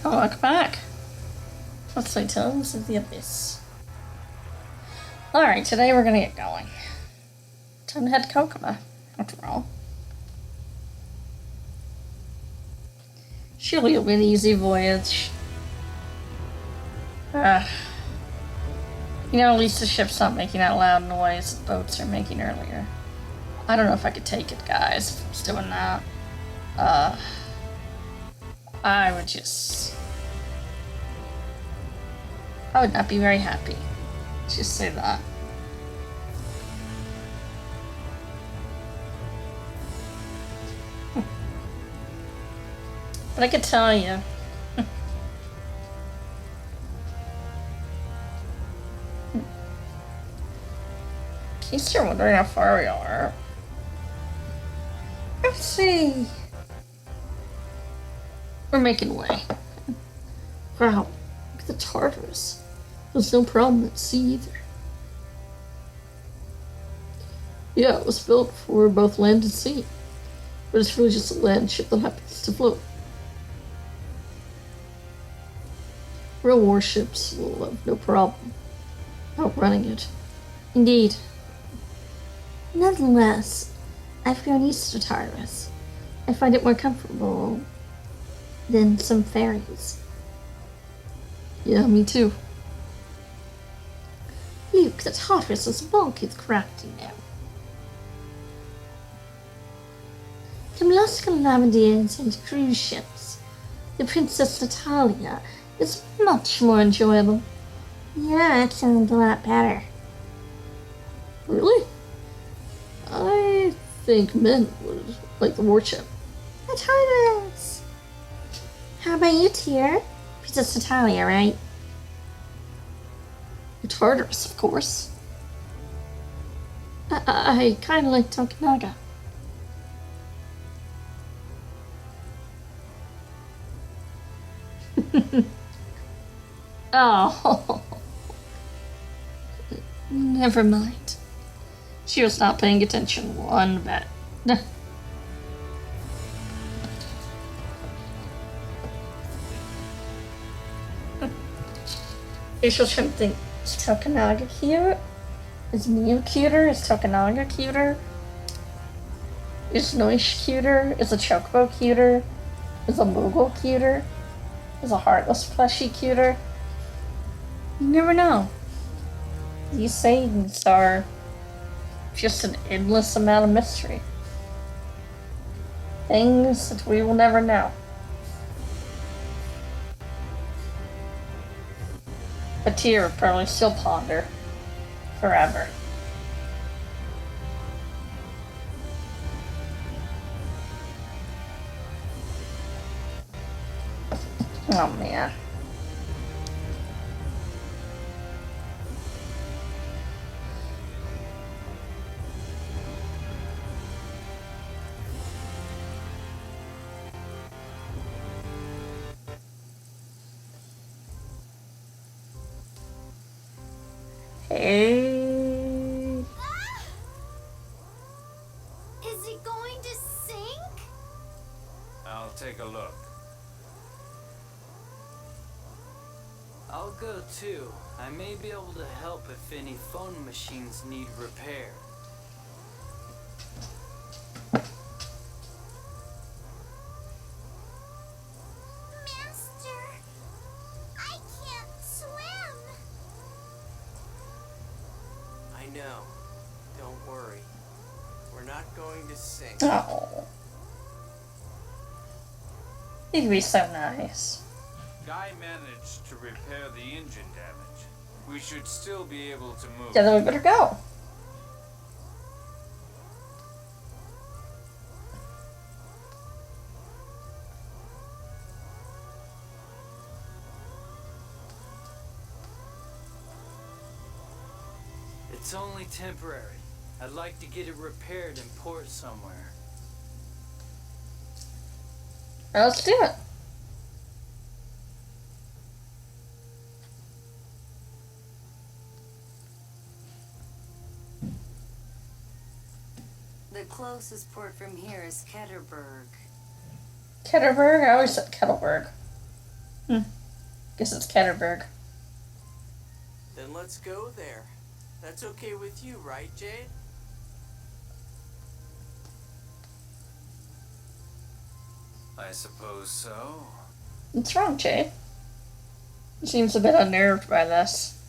Welcome back. Let's play Tales of the Abyss. Alright, today we're gonna get going. Time to head to Kokoba, after all. Surely it'll be an easy voyage. At least the ship's not making that loud noise the boats are making earlier. I don't know if I could take it, guys, if I was doing that. I would not be very happy. Just say that. But I could tell you. In case you're wondering how far we are. Let's see. We're making way. Wow, look at the Tartarus. There's no problem at sea either. Yeah, it was built for both land and sea. But it's really just a land ship that happens to float. Real warships will have no problem outrunning it. Indeed. Nonetheless, I've grown used to Tartarus. I find it more comfortable than some ferries. Yeah, me too. Luke, the Tartarus is bulky with crafty now. The Molluscan Lavandians and cruise ships. The Princess Natalia is much more enjoyable. Yeah, it sounds a lot better. Really? I think men would like the warship. The Tartarus! How about you, Tyr? Princess Natalia, right? The Tartarus, of course. I kinda like Tokunaga. Oh. Never mind. She was not paying attention one bit. Facial trying to think, is Tokunaga cute? Is Mio cuter? Is Tokunaga cuter? Is Noish cuter? Is a Chocobo cuter? Is a Moogle cuter? Is a Heartless plushie cuter? You never know. These sayings are just an endless amount of mystery. Things that we will never know. But Tyr will probably still ponder forever. Oh man. Hey. Is he going to sink? I'll take a look. I'll go too. I may be able to help if any phone machines need repair. Master, I can't swim. I know. Don't worry. We're not going to sink. Oh. He'd be so nice. Guy managed to repair the engine damage. We should still be able to move. Yeah, then we better go. It's only temporary. I'd like to get it repaired in port somewhere. Let's do it. The closest port from here is Ketterberg. Ketterberg? I always said Kettleberg. Guess it's Ketterberg. Then let's go there. That's okay with you, right, Jade? I suppose so. What's wrong, Jade? He seems a bit unnerved by this.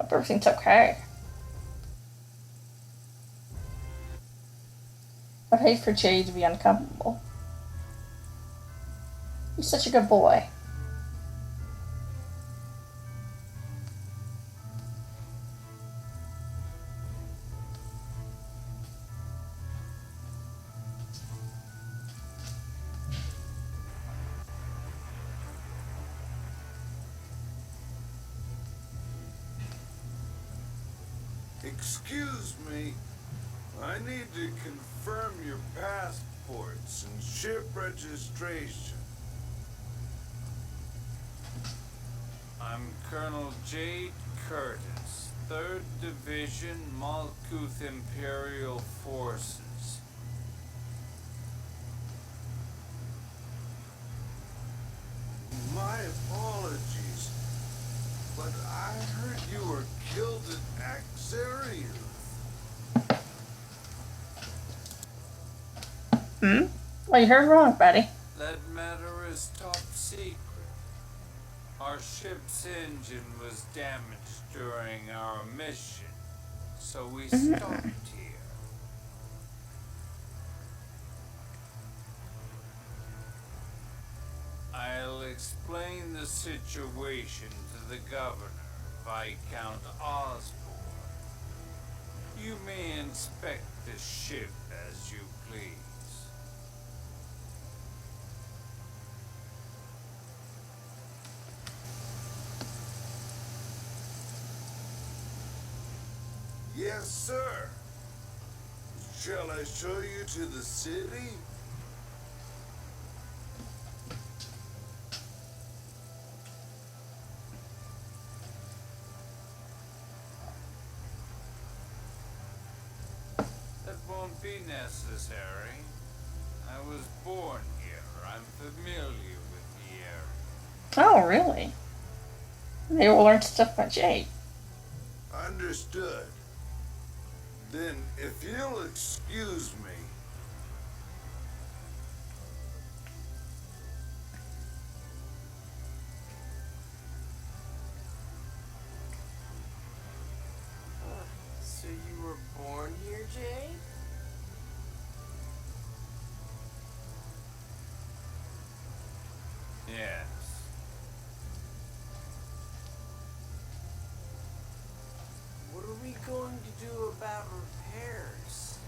Hope everything's okay. I'd hate for Jade to be uncomfortable. He's such a good boy. Excuse me, I need to confirm your passports and ship registration. I'm Colonel Jade Curtis, 3rd Division, Malkuth Imperial Forces. My apologies, but I heard you were killed at Axarius. Well, you heard wrong, buddy. That matter is top secret. Our ship's engine was damaged during our mission, so we stopped here. I'll explain the situation to the governor, Viscount Osborne. You may inspect the ship as you please. Yes, sir. Shall I show you to the city? That won't be necessary. I was born here. I'm familiar with the area. Oh, really? They will learn stuff about Jade. Understood. Then, if you'll excuse me. So you were born here, Jade? Yes. What are we going to do about repairs?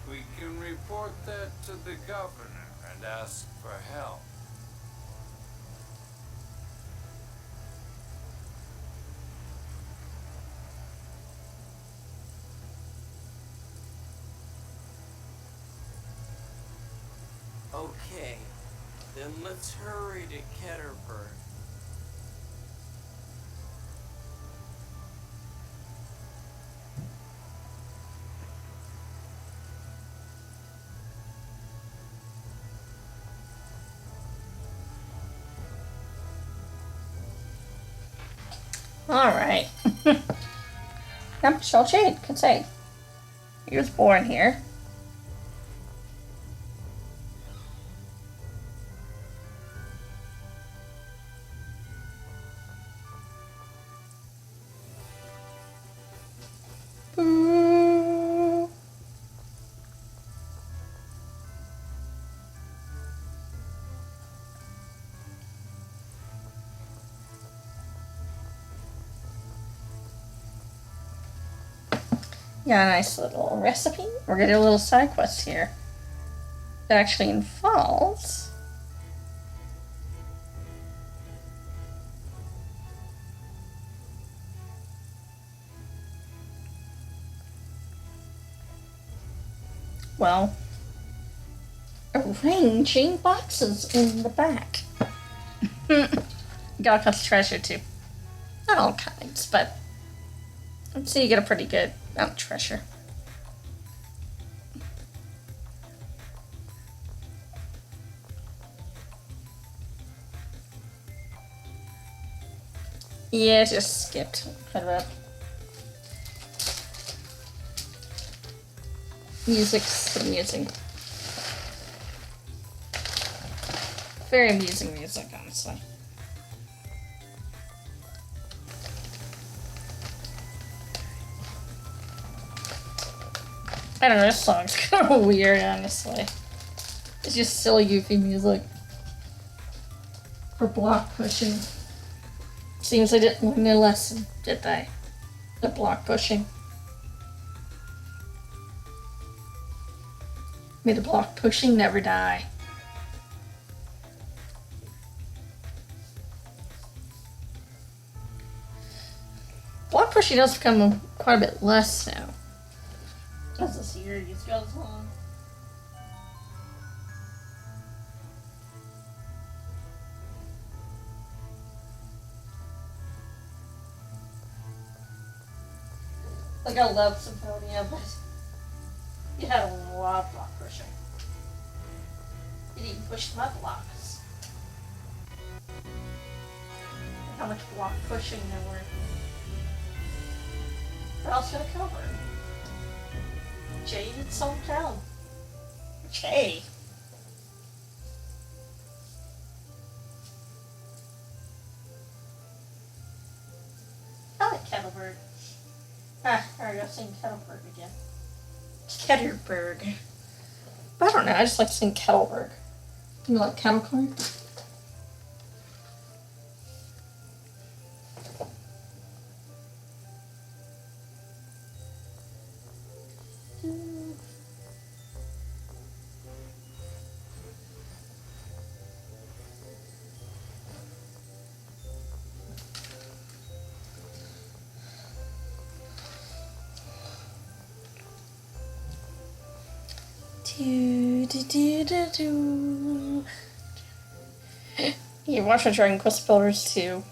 We can report that to the governor and ask for help. Okay, then let's hurry to Ketterberg. Alright. Yep, Shell Jade can say. He was born here. Boo. Yeah, nice little recipe. We're gonna do a little side quest here. That actually involves well, arranging boxes in the back. Got a couple treasure too. Not all kinds, but I'd say you get a pretty good Not treasure. Yeah, just skipped. Cut it up. Music's amusing. Very amusing music, honestly. I don't know, this song's kind of weird, honestly. It's just silly, goofy music. For block pushing. Seems I didn't learn their lesson, did they? The block pushing. May the block pushing never die. Block pushing does become quite a bit less now. As the series goes on. Like, I love Symphonia, but you had a lot of block pushing. It even pushed my blocks. How much block pushing there were. What else gonna cover? Jade and some town. Jade. I like Kettleberg. Ah, I gotta sing Kettleberg again. It's Ketterberg. But I don't know, I just like to sing Kettleberg. You like Kettle Corn? You watch the Dragon Quest Builders 2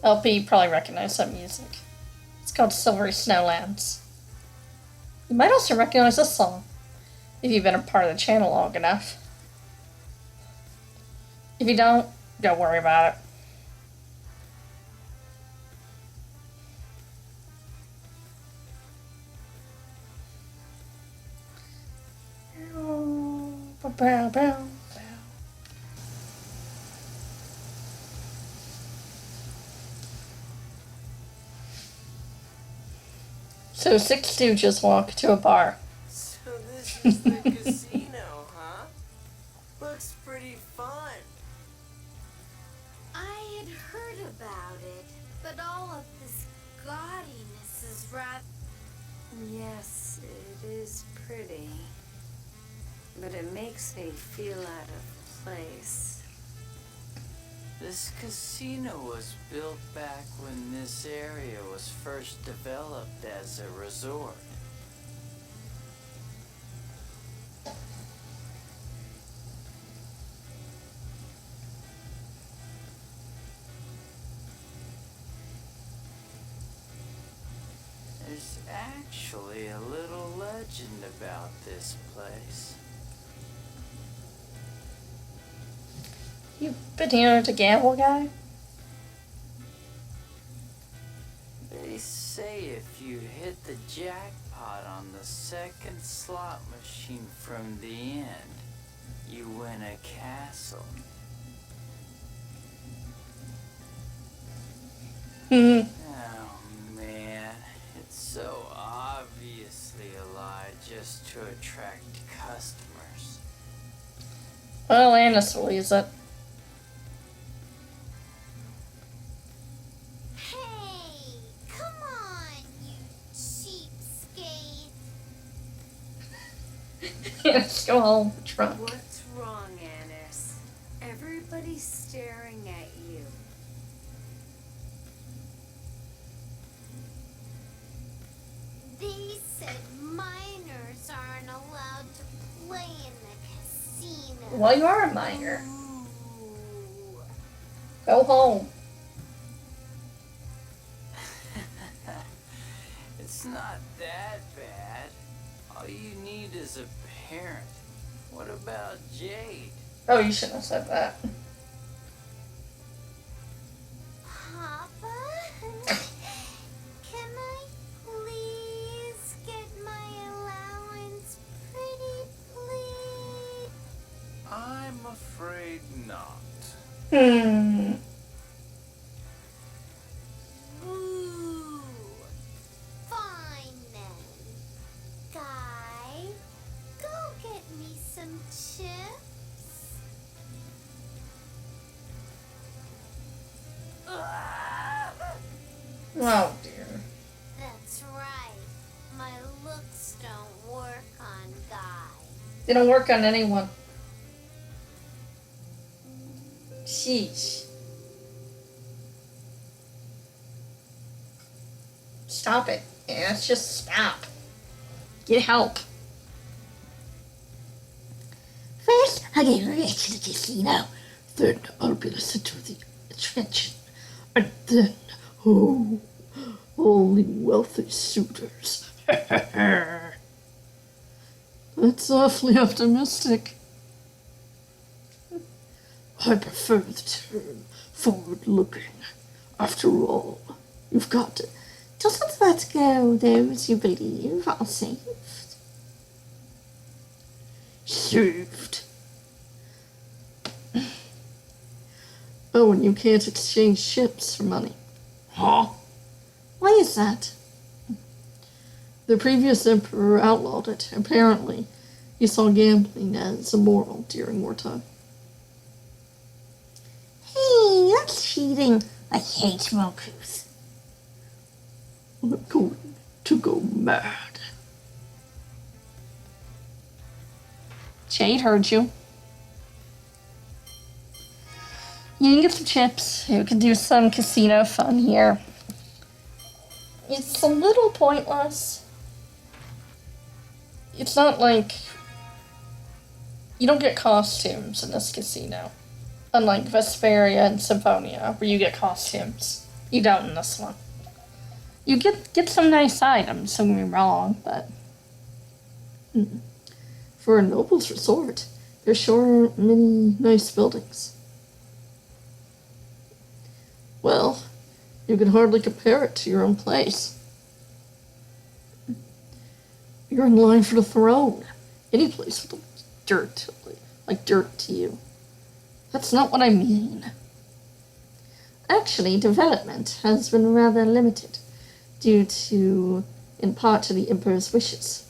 LP, you probably recognize that music. It's called Silvery Snowlands. You might also recognize this song if you've been a part of the channel long enough. If you don't worry about it. Bow, bow, bow. So 6 Stooges walk to a bar. So this is the casino, huh? Looks pretty fun. I had heard about it, but all of this gaudiness is rather... Yes, it is pretty. But it makes me feel out of place. This casino was built back when this area was first developed as a resort. There's actually a little legend about this place. You've been here to gamble, guy? They say if you hit the jackpot on the second slot machine from the end, you win a castle. Oh man, it's so obviously a lie just to attract customers. Well, Annis believes it. Hey, come on, you cheapskate. Let's go home. Drunk. What's wrong, Annis? Everybody's staring at you. They said minors aren't allowed to play in the casino. Well, you are a minor. Ooh. Go home. It's It's not that bad. All you need is a parent. What about Jade? Oh, you shouldn't have said that. Papa? Can I please get my allowance, pretty please? I'm afraid not. Ooh. Fine then. Guy, go get me some chips. Oh dear. That's right. My looks don't work on guys. They don't work on anyone. Sheesh. Stop it. Yeah, let's just stop. Get help. First, I'll get rich in the casino. Then I'll be the center of the attention. And then, oh, only wealthy suitors. That's awfully optimistic. I prefer the term forward-looking. After all, you've got to. Doesn't that go those you believe are saved? Saved. Oh, and you can't exchange ships for money. Huh? Why is that? The previous emperor outlawed it. Apparently, he saw gambling as immoral during wartime. Hey, that's cheating. I hate Mokus. I'm going to go mad. Jade heard you. You can get some chips. You can do some casino fun here. It's a little pointless. It's not like... You don't get costumes in this casino. Unlike Vesperia and Symphonia, where you get costumes. You don't in this one. You get some nice items, don't get me wrong, but... For a noble's resort, there sure are many nice buildings. Well, you can hardly compare it to your own place. You're in line for the throne. Any place with dirt, like dirt to you. That's not what I mean. Actually, development has been rather limited, due to, in part, to the Emperor's wishes.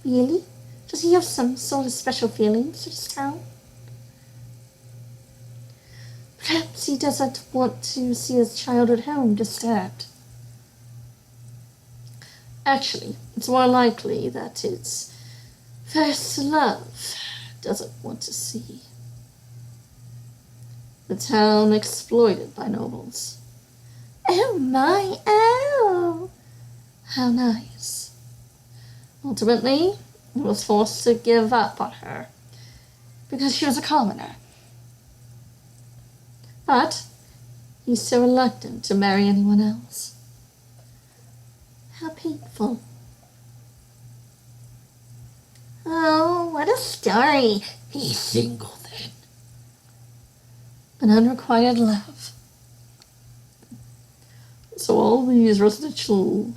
Really? Does he have some sort of special feelings for this town? Perhaps he doesn't want to see his childhood home disturbed. Actually, it's more likely that his first love doesn't want to see the town exploited by nobles. Oh my, oh! How nice. Ultimately, he was forced to give up on her because she was a commoner. But he's so reluctant to marry anyone else. How painful. Oh, what a story. He's single then. An unrequited love. So all these residential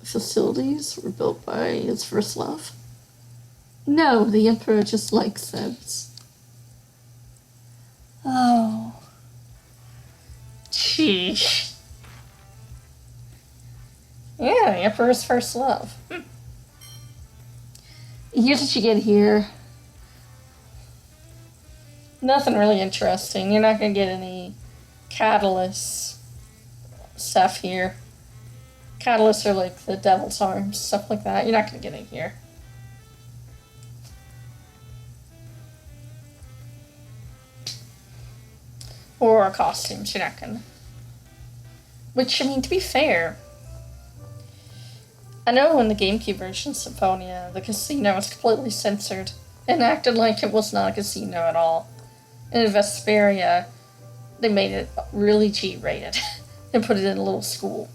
facilities were built by his first love? No, the Emperor just likes those. Oh. Sheesh. Yeah, the Emperor's first love. Here's what you get here. Nothing really interesting. You're not going to get any catalyst stuff here. Catalysts are like the devil's arms, stuff like that. You're not going to get it here. Or costumes, you're not going to. Which, I mean, to be fair, I know in the GameCube version of Symphonia, the casino was completely censored and acted like it was not a casino at all. And in Vesperia, they made it really G-rated and put it in a little school.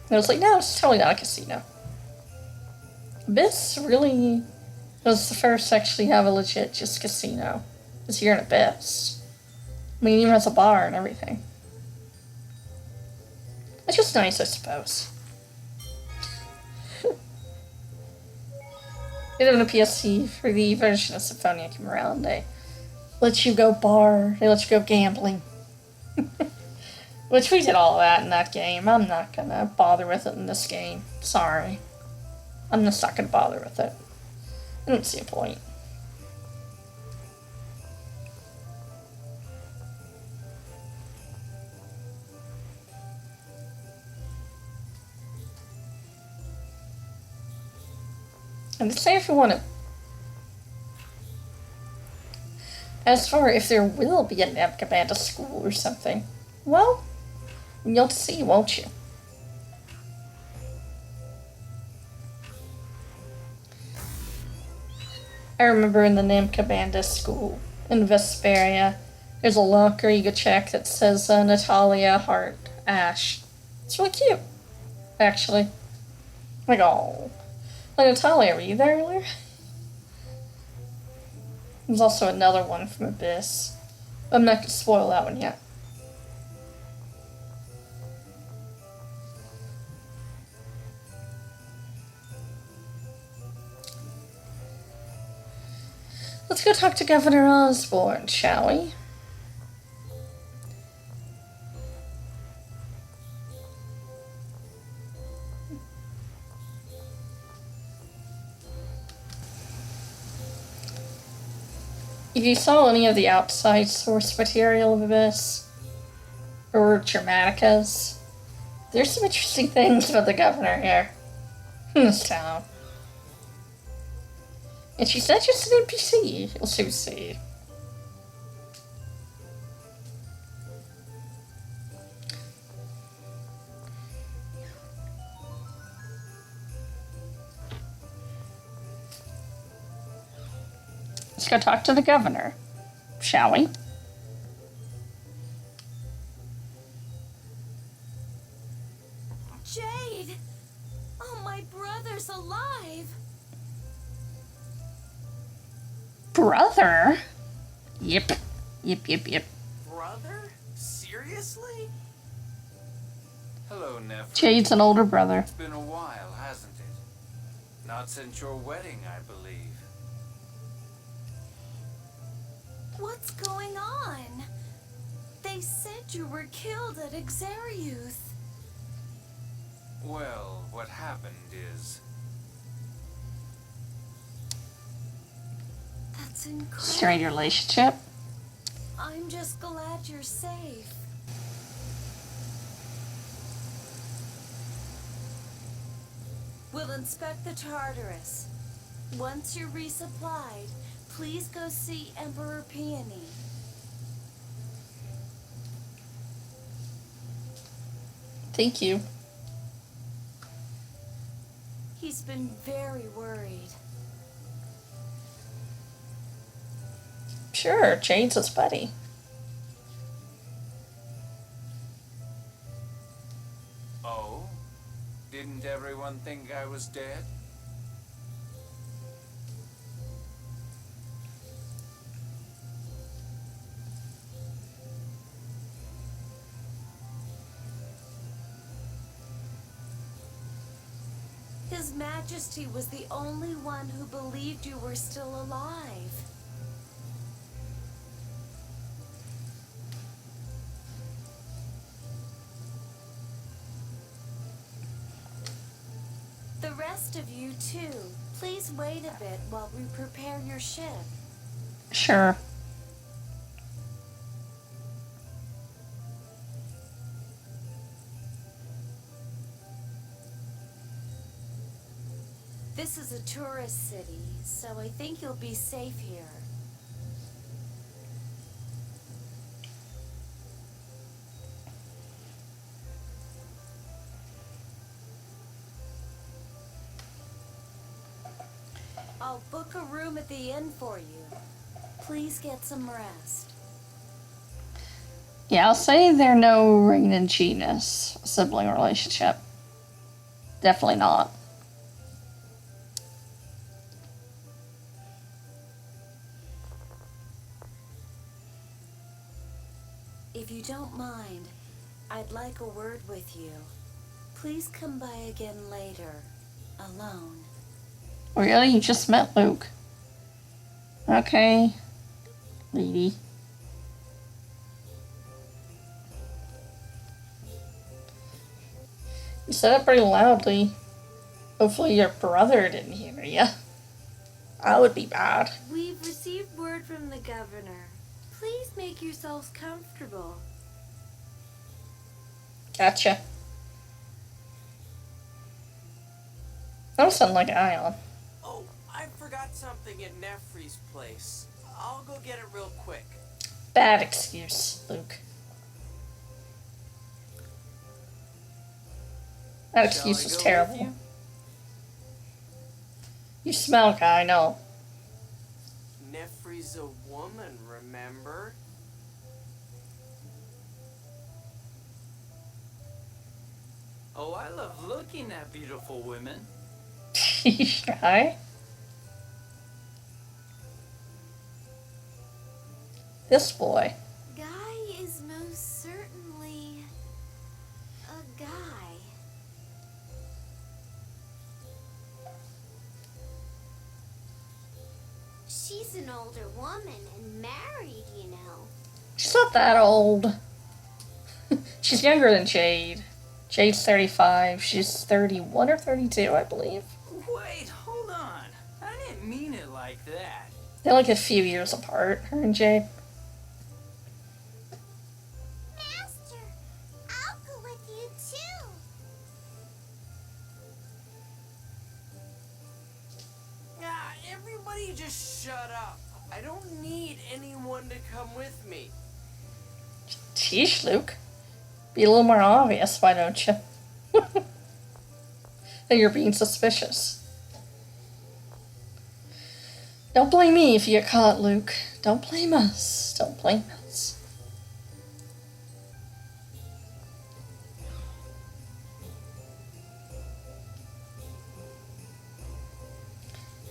And I was like, no, it's totally not a casino. Abyss really was the first to actually have a legit just casino. It's here in Abyss. I mean, it even has a bar and everything. It's just nice, I suppose. Even on the PSC, for the version of Symphonia came around, they let you go bar, they let you go gambling. Which we did all of that in that game. I'm not gonna bother with it in this game. Sorry. I'm just not gonna bother with it. I don't see a point. And to say if you want to. As for if there will be a namco bandai school or something, well, you'll see, won't you? I remember in the namco bandai school in Vesperia, there's a locker you could check that says Natalia Heart Ash. It's really cute, actually. Like, oh. Like, Natalia, were you there earlier? There's also another one from Abyss. I'm not going to spoil that one yet. Let's go talk to Governor Osborne, shall we? If you saw any of the outside source material of Abyss, or Dramaticas, there's some interesting things about the governor here, in this town. And she's not just an NPC, you'll soon see. Let's go talk to the governor, shall we? Jade! Oh, my brother's alive! Brother? Yep. Yep. Brother? Seriously? Hello, nephew. Jade's an older brother. It's been a while, hasn't it? Not since your wedding, I believe. What's going on? They said you were killed at Exariuth. Well, what happened is... That's incredible. Strained relationship. I'm just glad you're safe. We'll inspect the Tartarus. Once you're resupplied, please go see Emperor Peony. Thank you. He's been very worried. Sure, Jade's his buddy. Oh? Didn't everyone think I was dead? His Majesty was the only one who believed you were still alive. The rest of you, too. Please wait a bit while we prepare your ship. Sure. This is a tourist city, so I think you'll be safe here. I'll book a room at the inn for you. Please get some rest. Yeah, I'll say they're no ring and genus sibling relationship. Definitely not. If you don't mind, I'd like a word with you. Please come by again later, alone. Really? You just met Luke. Okay, lady. You said it pretty loudly. Hopefully your brother didn't hear you. That would be bad. We've received word from the governor. Please make yourselves comfortable. Gotcha. Don't sound like Ion. Oh, I forgot something at Nefri's place. I'll go get it real quick. Bad excuse, Luke. That excuse was terrible. You smell, guy, I know. Nefri's a woman, remember? Oh, I love looking at beautiful women. Guy? This boy. Guy is most certainly a guy. She's an older woman and married, you know. She's not that old. She's younger than Jade. Jade's 35. She's 31 or 32, I believe. Wait, hold on. I didn't mean it like that. They're like a few years apart, her and Jade. Master, I'll go with you too. Ah, everybody just shut up. I don't need anyone to come with me. Sheesh, Luke. Be a little more obvious, why don't you? That you're being suspicious. Don't blame me if you get caught, Luke. Don't blame us. Don't blame us.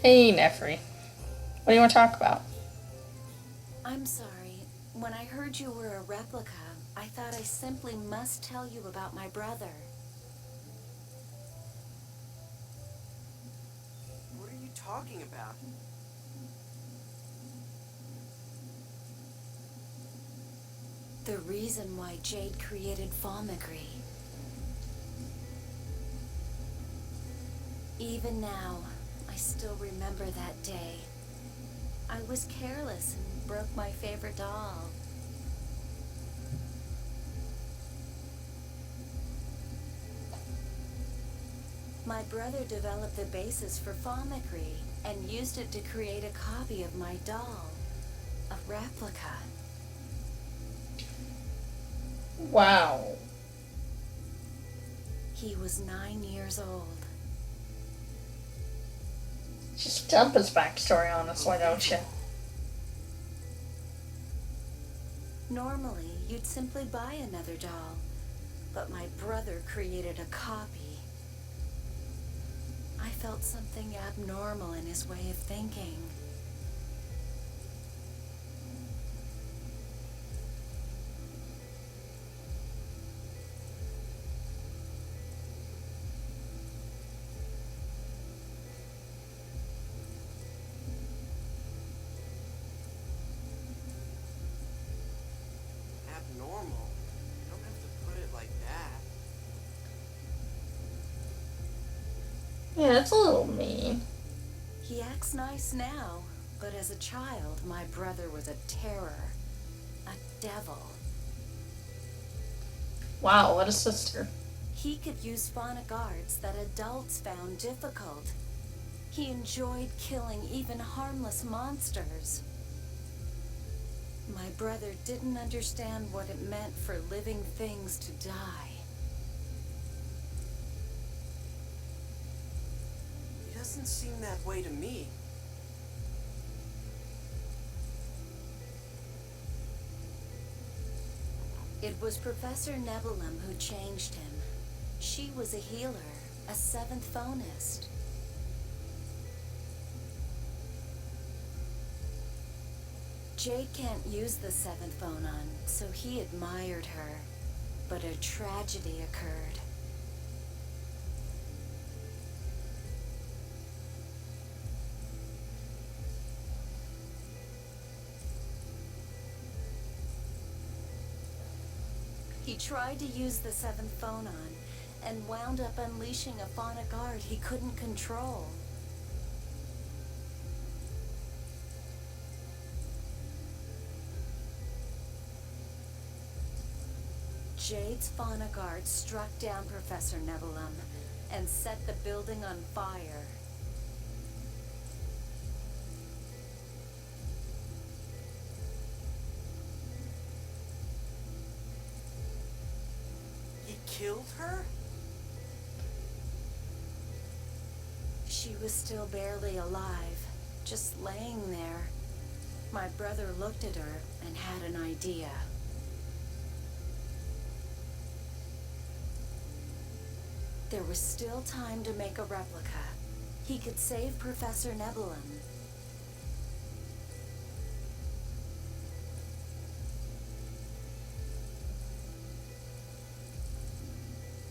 Hey, Nefri. What do you want to talk about? I'm sorry. When I heard you were a replica, I thought I simply must tell you about my brother. What are you talking about? The reason why Jade created Falmagri. Even now, I still remember that day. I was careless and broke my favorite doll. My brother developed the basis for Falmagri and used it to create a copy of my doll, a replica. Wow. He was 9 years old. Just dump his backstory on us, why don't you? Normally, you'd simply buy another doll, but my brother created a copy. I felt something abnormal in his way of thinking. Abnormal? You don't have to put it like that. Yeah, it's a little mean. He acts nice now, but as a child, my brother was a terror, a devil. Wow, what a sister. He could use phonic arts that adults found difficult. He enjoyed killing even harmless monsters. My brother didn't understand what it meant for living things to die. He doesn't seem that way to me. It was Professor Nebulum who changed him. She was a healer, a seventh phonist. Jade can't use the seventh phonon, so he admired her. But a tragedy occurred. He tried to use the seventh phonon and wound up unleashing a phonic art he couldn't control. Jade's phonic art struck down Professor Nebulum and set the building on fire. He killed her? She was still barely alive, just laying there. My brother looked at her and had an idea. There was still time to make a replica. He could save Professor Nebulum.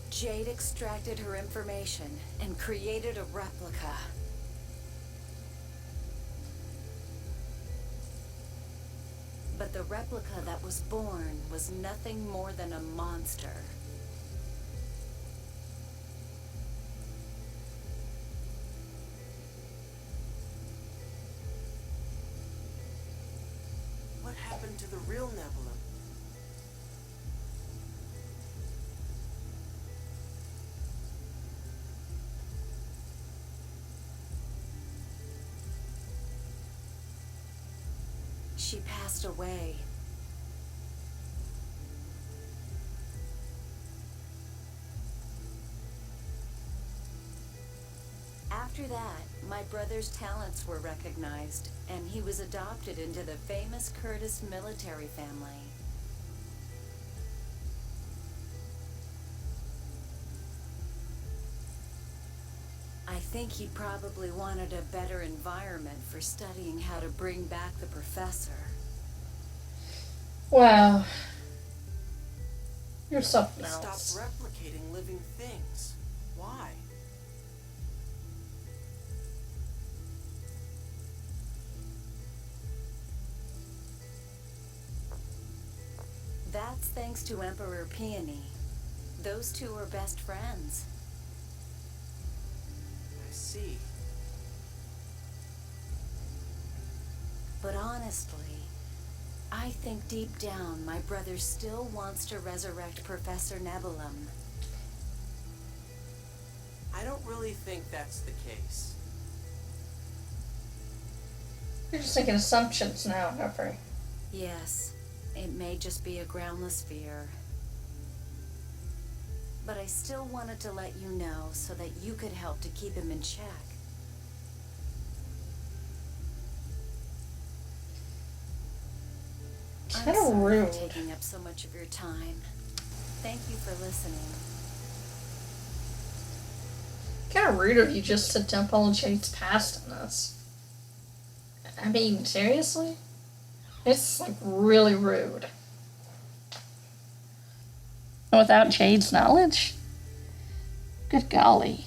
Jade extracted her information and created a replica. But the replica that was born was nothing more than a monster. What happened to the real Nebulum? She passed away. After that, my brother's talents were recognized, and he was adopted into the famous Curtis military family. I think he probably wanted a better environment for studying how to bring back the professor. Wow. You're something He else. stopped replicating living things. Why? That's thanks to Emperor Peony. Those two are best friends. I see. But honestly, I think deep down my brother still wants to resurrect Professor Nebulum. I don't really think that's the case. You're just making assumptions now, Jeffrey. Yes, it may just be a groundless fear. But I still wanted to let you know so that you could help to keep him in check. I'm Kinda sorry rude. for taking up so much of your time. Thank you for listening. Kind of rude of you just to dump all of Jade's past on us. I mean, seriously? It's like really rude. Without Jade's knowledge? Good golly.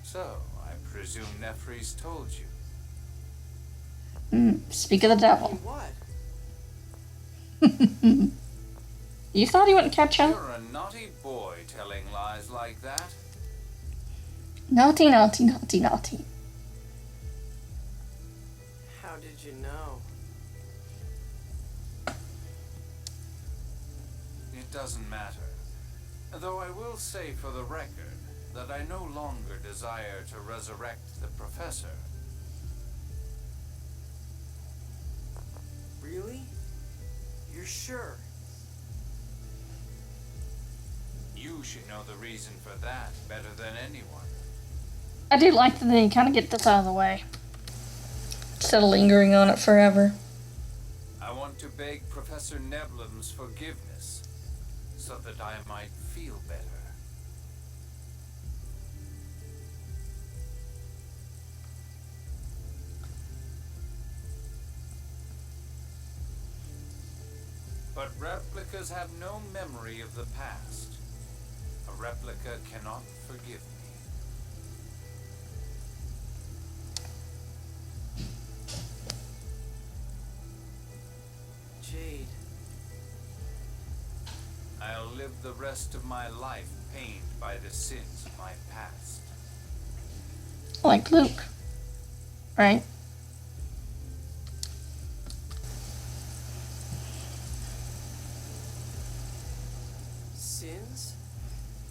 So, I presume Nefri's told you. Speak of the devil. What? You thought he wouldn't catch on? You're a naughty boy telling lies like that. Naughty, naughty, naughty, naughty. How did you know? It doesn't matter. Though I will say for the record that I no longer desire to resurrect the professor. Really? You're sure? You should know the reason for that better than anyone. I do like that they kind of get this out of the way. Instead of lingering on it forever. I want to beg Professor Nebulum's forgiveness so that I might feel better. But replicas have no memory of the past. A replica cannot forgive me. Jade. I'll live the rest of my life pained by the sins of my past. Like Luke. Right? Sins?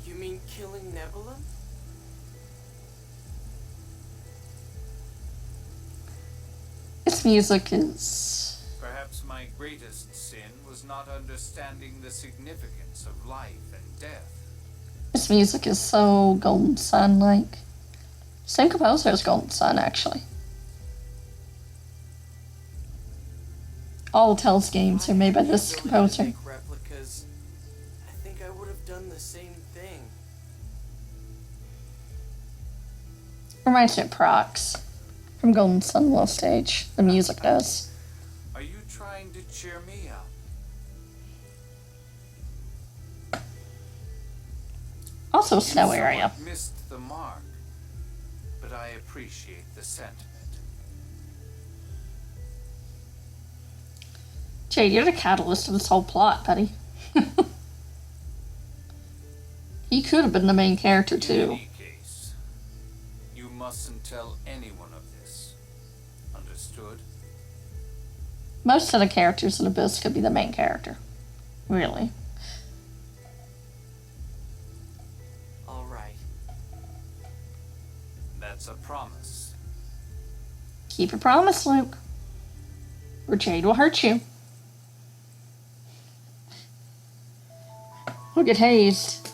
You mean killing Nebula? This music is... Perhaps my greatest sin was not understanding the significance of life and death. This music is so Golden Sun-like. Same composer as Golden Sun, actually. All Tell's games are made by this composer. Make replicas. I think I would have done the same thing. Reminds me of Prox from Golden Sun Lost Age. The music does. Are you trying to cheer me up? Also, You snow area. somewhat missed the mark, but I appreciate the sentiment. Jade, you're the catalyst of this whole plot, buddy. He could have been the main character, In too. any case, you mustn't tell anyone of this. Understood? Most of the characters in Abyss could be the main character. Really. All right. That's a promise. Keep your promise, Luke. Or Jade will hurt you. Or get hazed.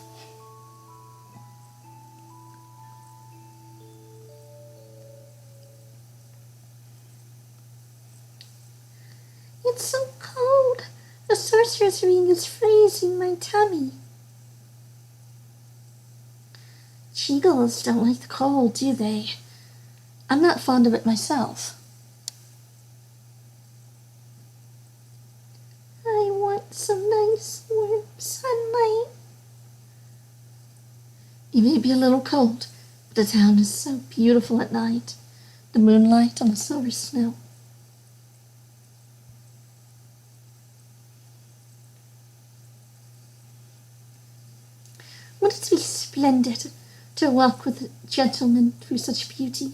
It's so cold. The sorcerer's ring is freezing my tummy. She-gulls don't like the cold, do they? I'm not fond of it myself. I want some nice warm sunlight. You may be a little cold, but the town is so beautiful at night. The moonlight on the silver snow. Wouldn't it be splendid to walk with a gentleman through such beauty?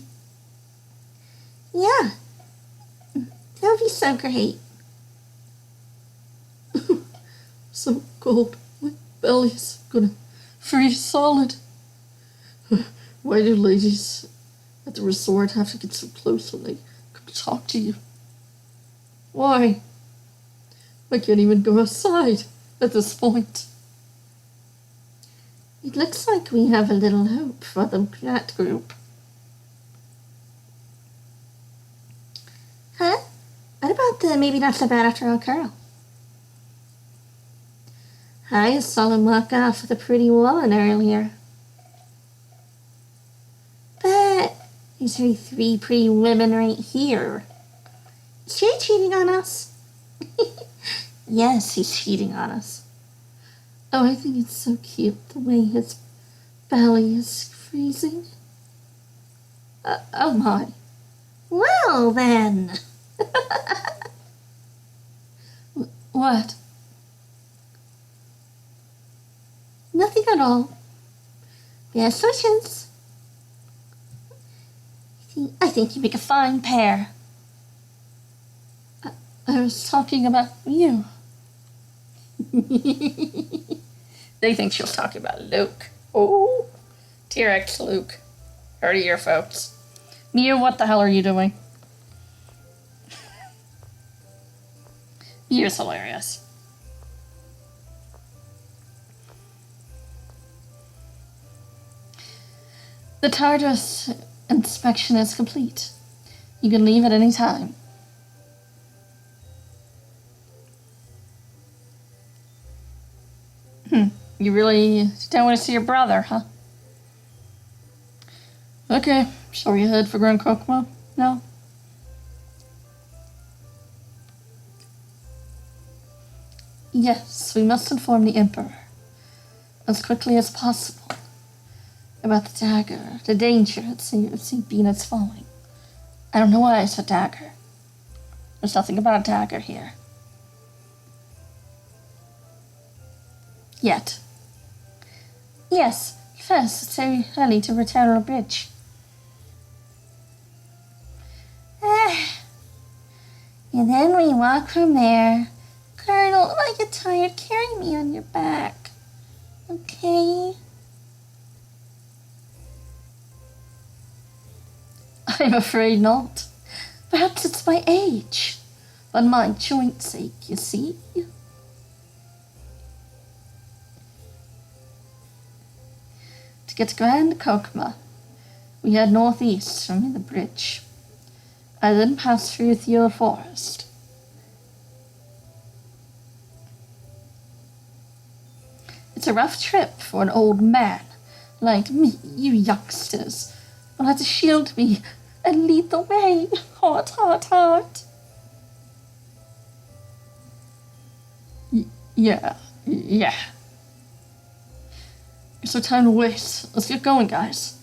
Yeah, that would be so great. So cold, my belly's gonna freeze solid. Why do ladies at the resort have to get so close when they come to talk to you? Why? I can't even go outside at this point. It looks like we have a little hope for that group. Huh? What about the maybe not so bad after all girl? I saw him walk off with a pretty woman earlier. But there's only 3 pretty women right here. Is Jay cheating on us? Yes, he's cheating on us. Oh, I think it's so cute the way his belly is freezing. Oh my. Well then. What? Nothing at all. Best wishes. I think you make a fine pair. I was talking about you. They think she was talking about Luke. Oh, T-Rex Luke. Heard of your folks. Mew, what the hell are you doing? Mew's hilarious. The TARDIS inspection is complete. You can leave at any time. You really don't want to see your brother, huh? Okay, so you head for Grand Kokomo now? Yes, we must inform the Emperor as quickly as possible about the dagger, the danger at St. Venus falling. I don't know why I said dagger. There's nothing about a dagger here. Yet. Yes, first, it's very early to return on a bridge. And then we walk from there. Colonel, when I get tired, carry me on your back. Okay? I'm afraid not. Perhaps it's my age. But my joint's sake, you see? To get to Grand Kokma, we head northeast from the bridge. I then pass through the old forest. It's a rough trip for an old man like me, you youngsters. Will have to shield me and lead the way. Heart, heart, heart. Yeah. There's no time to waste. Let's get going, guys.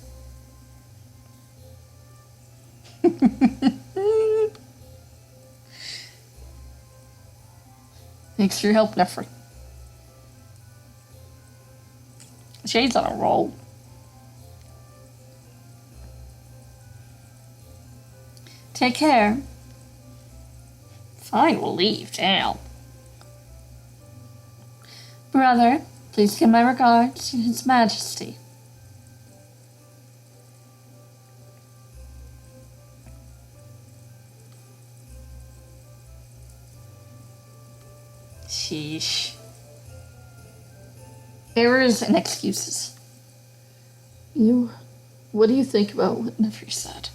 Thanks for your help, Nefri. Jade's on a roll. Take care. Fine, we'll leave. Damn. Brother, please give my regards to His Majesty. Sheesh. Errors and excuses. What do you think about what Nefri said?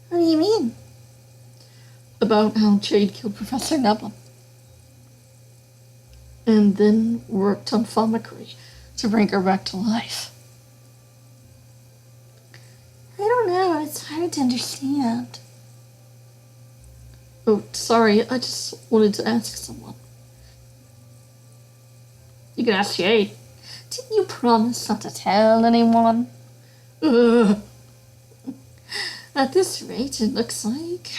What do you mean? About how Jade killed Professor Nebula. And then worked on Famicry to bring her back to life. I don't know, it's hard to understand. Oh, sorry, I just wanted to ask someone. You can ask Jade. Didn't you promise not to tell anyone? At this rate, it looks like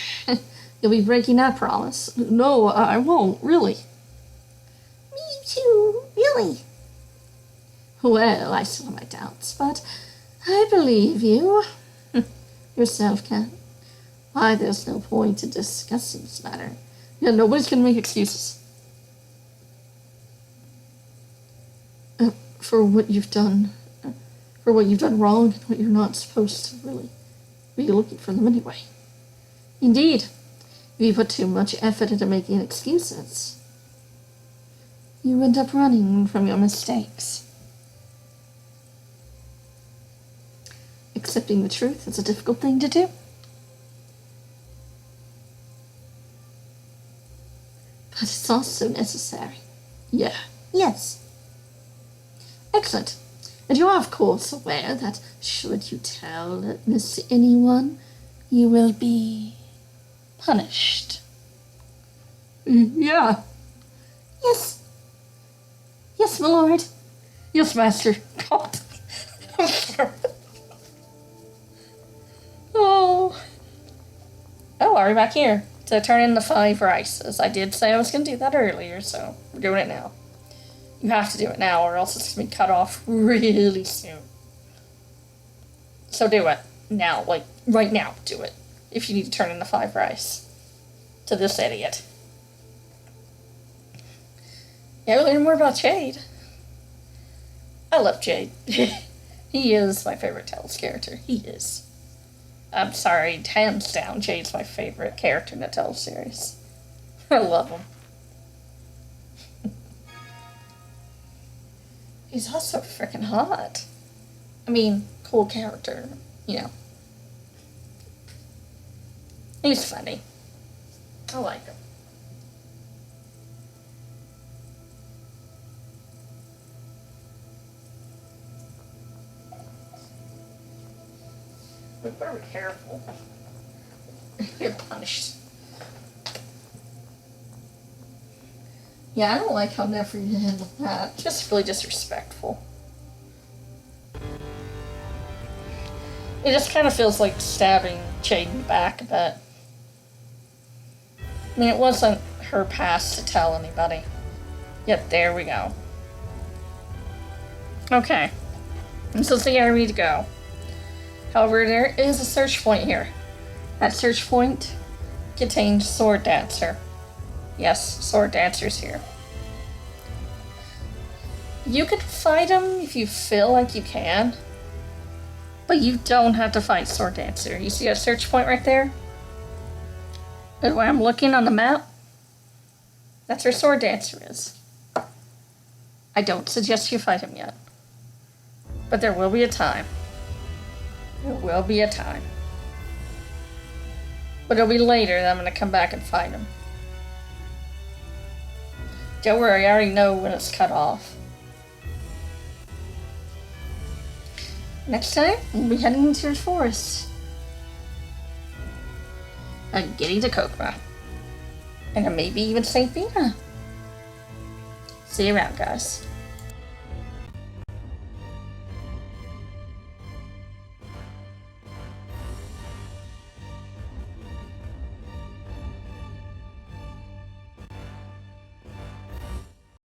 you'll be breaking that promise. No, I won't, really. Me too, really. Well, I still have my doubts, but I believe you. Yourself, Cat. Why, there's no point in discussing this matter. Yeah, nobody's gonna make excuses. For what you've done. For what you've done wrong and what you're not supposed to really be looking for them anyway. Indeed, if you put too much effort into making excuses, you end up running from your mistakes. Accepting the truth is a difficult thing to do. But it's also necessary. Yeah. Yes. Excellent. And you are, of course, aware that should you tell this to anyone, you will be punished. Yeah. Yes. Yes, my lord. Yes, master. God. I'm sorry. Oh, are we back here? To turn in the 5 rices. I did say I was going to do that earlier, so we're doing it now. You have to do it now, or else it's going to be cut off really soon. So do it. Now, like, right now, do it. If you need to turn in the 5 rice. To this idiot. Yeah, we'll learn more about Jade. I love Jade. He is my favorite Tales character. He is. I'm sorry, hands down, Jade's my favorite character in the Tales series. I love him. He's also freaking hot. I mean, cool character, you know. He's funny. I like him. We better be careful. You're punished. Yeah, I don't like how Nefer handled that. Just really disrespectful. It just kind of feels like stabbing Jade in the back a bit. I mean, it wasn't her past to tell anybody. Yet there we go. Okay. This is the area to go. However, there is a search point here. That search point contains Sword Dancer. Yes, Sword Dancer's here. You can fight him if you feel like you can. But you don't have to fight Sword Dancer. You see a search point right there? And when I'm looking on the map, that's where Sword Dancer is. I don't suggest you fight him yet. But there will be a time. There will be a time. But it'll be later that I'm going to come back and fight him. Don't worry, I already know when it's cut off. Next time, we'll be heading into the forest. And getting to Kokma. And then maybe even St. Bina. See you around, guys.